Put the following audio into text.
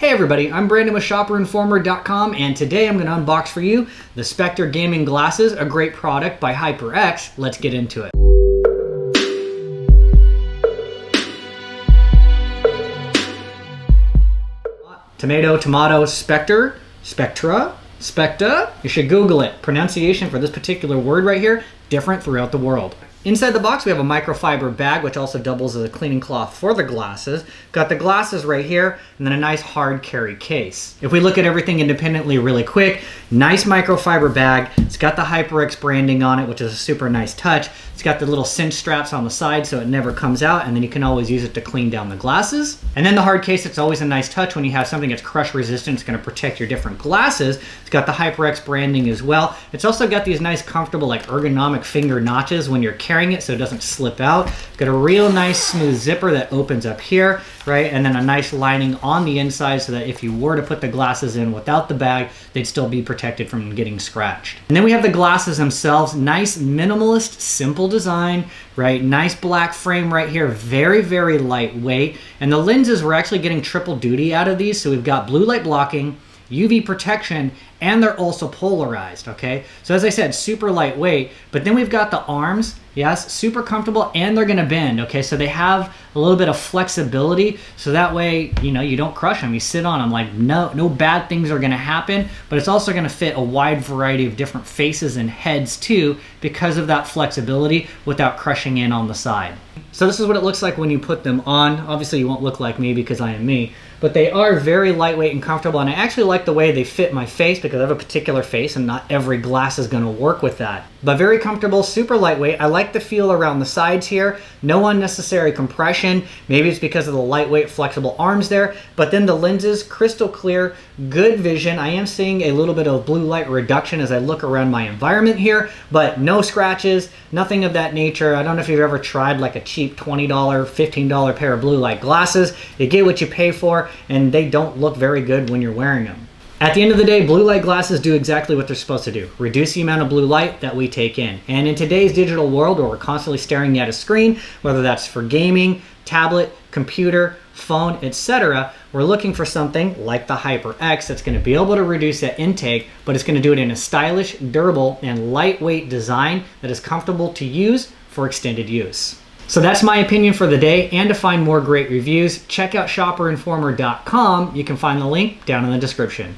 Hey everybody, I'm Brandon with ShopperInformer.com, and today I'm going to unbox for you the Spectre Gaming Glasses, a great product by HyperX. Let's get into it. Tomato, Spectre, Spectra, Specta. You should Google it. Pronunciation for this particular word right here, different throughout the world. Inside the box, we have a microfiber bag, which also doubles as a cleaning cloth for the glasses. Got the glasses right here, and then a nice hard carry case. If we look at everything independently really quick, nice microfiber bag. It's got the HyperX branding on it, which is a super nice touch. It's got the little cinch straps on the side so it never comes out, and then you can always use it to clean down the glasses. And then the hard case, it's always a nice touch when you have something that's crush resistant. It's going to protect your different glasses. It's got the HyperX branding as well. It's also got these nice comfortable like ergonomic finger notches when you're carrying it so it doesn't slip out. Got a real nice smooth zipper that opens up here, right? And then a nice lining on the inside so that if you were to put the glasses in without the bag, they'd still be protected from getting scratched. And then we have the glasses themselves. Nice minimalist, simple design, right? Nice black frame right here. Very, very lightweight. And the lenses, we're actually getting triple duty out of these. So we've got blue light blocking, UV protection, and they're also polarized, okay? So as I said, super lightweight, but then we've got the arms, yes, super comfortable, and they're gonna bend, okay? So they have a little bit of flexibility, so that way, you know, you don't crush them. You sit on them like no bad things are gonna happen, but it's also gonna fit a wide variety of different faces and heads too, because of that flexibility without crushing in on the side. So this is what it looks like when you put them on. Obviously you won't look like me because I am me, but they are very lightweight and comfortable, and I actually like the way they fit my face because I have a particular face and not every glass is gonna work with that. But very comfortable, super lightweight. I like the feel around the sides here. No unnecessary compression. Maybe it's because of the lightweight, flexible arms there, but then the lenses, crystal clear, good vision. I am seeing a little bit of blue light reduction as I look around my environment here, but no scratches, nothing of that nature. I don't know if you've ever tried like a cheap $20, $15 pair of blue light glasses. You get what you pay for, and they don't look very good when you're wearing them. At the end of the day, blue light glasses do exactly what they're supposed to do. Reduce the amount of blue light that we take in. And in today's digital world where we're constantly staring at a screen, whether that's for gaming, tablet, computer, phone, etc., we're looking for something like the HyperX that's going to be able to reduce that intake, but it's going to do it in a stylish, durable, and lightweight design that is comfortable to use for extended use. So that's my opinion for the day, and to find more great reviews, check out ShopperInformer.com. You can find the link down in the description.